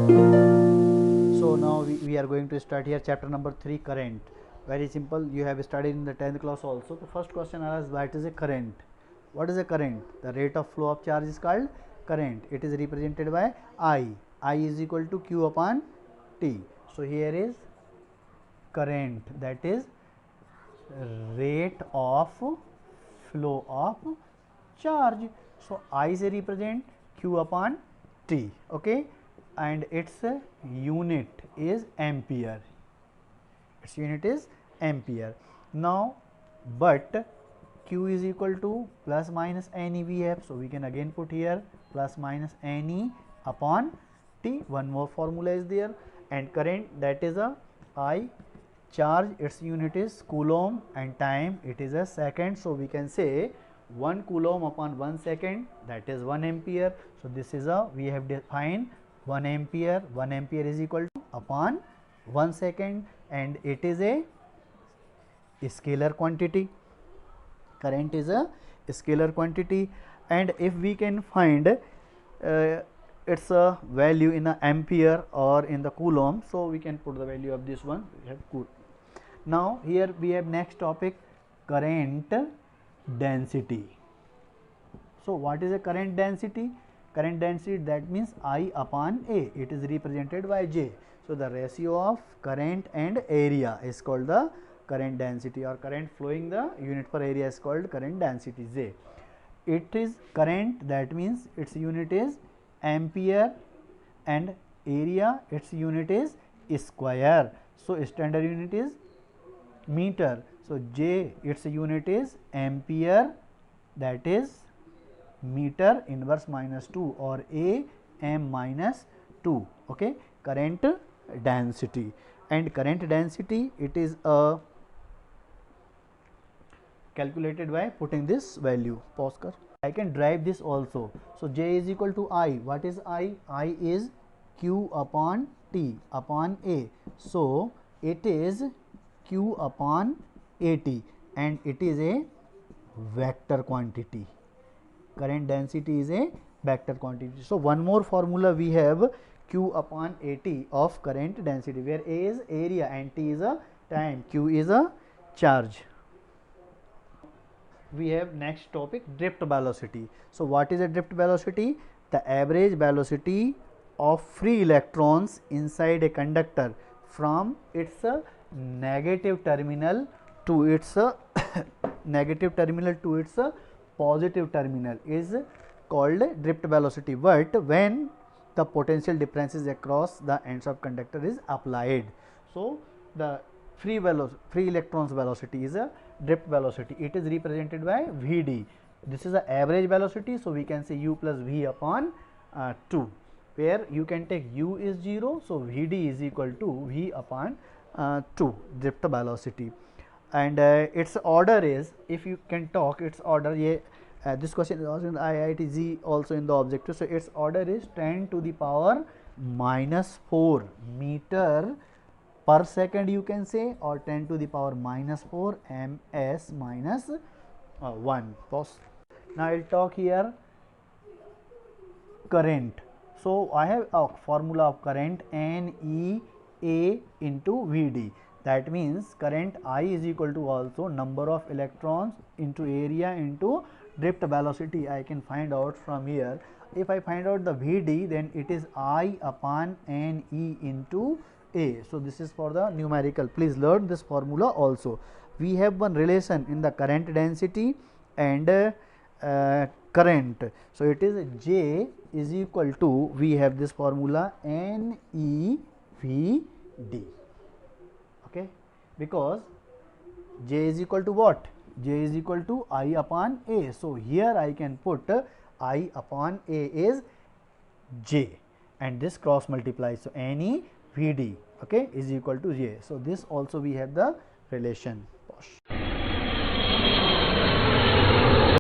So now we are going to start here chapter number 3, current. Very simple, you have studied in the 10th class also. The first question asks, what is a current? What is a current? The rate of flow of charge is called current. It is represented by I. I is equal to Q upon T. So here is current, that is rate of flow of charge. So I is represent Q upon T, okay, and its unit is ampere. Its unit is ampere. Now, but Q is equal to plus minus NE we have, so we can again put here plus minus NE upon T. One more formula is there, and current, that is a I. Charge, its unit is coulomb, and time, it is a second. So we can say 1 coulomb upon 1 second, that is 1 ampere. So this is a, we have defined 1 ampere. 1 ampere is equal to upon 1 second, and it is a scalar quantity. Current is a scalar quantity, and if we can find its a value in a ampere or in the coulomb, so we can put the value of this one. We have cool. Now here we have next topic, current density. So what is a current density? Current density, that means I upon A. It is represented by J. So the ratio of current and area is called the current density, or current flowing, the unit per area is called current density, J. It is current, that means its unit is ampere, and area, its unit is square. So standard unit is meter. So J, its unit is ampere, that is meter inverse minus 2, or A m minus 2, okay. Current density, and current density, it is calculated by putting this value. Pause kar. I can derive this also. So J is equal to I. What is I? I is Q upon T upon A. So it is Q upon AT, and it is a vector quantity. Current density is a vector quantity. So one more formula we have, Q upon AT of current density, where A is area and T is a time, Q is a charge. We have next topic, drift velocity. So what is a drift velocity? The average velocity of free electrons inside a conductor from its negative terminal to its negative terminal to its positive terminal is called drift velocity. But when the potential differences across the ends of conductor is applied, so the free electrons velocity is a drift velocity. It is represented by Vd. This is the average velocity, so we can say U plus V upon 2, where you can take U is 0, so Vd is equal to V upon 2, drift velocity. And its order is, if you can talk its order, this question is also in the IIT also in the objective. So its order is 10 to the power minus 4 meter per second, you can say, or 10 to the power minus 4 ms minus 1. Pause. Now I will talk here current. So I have a formula of current, NEA into Vd. That means current I is equal to also number of electrons into area into drift velocity. I can find out from here. If I find out the Vd, then it is I upon NE into A. So this is for the numerical. Please learn this formula also. We have one relation in the current density and current. So it is J is equal to, we have this formula, NEVD. Okay, because J is equal to what? J is equal to I upon A. So here I can put I upon A is J, and this cross multiplies. So NEVD, okay, is equal to J. So this also we have the relation.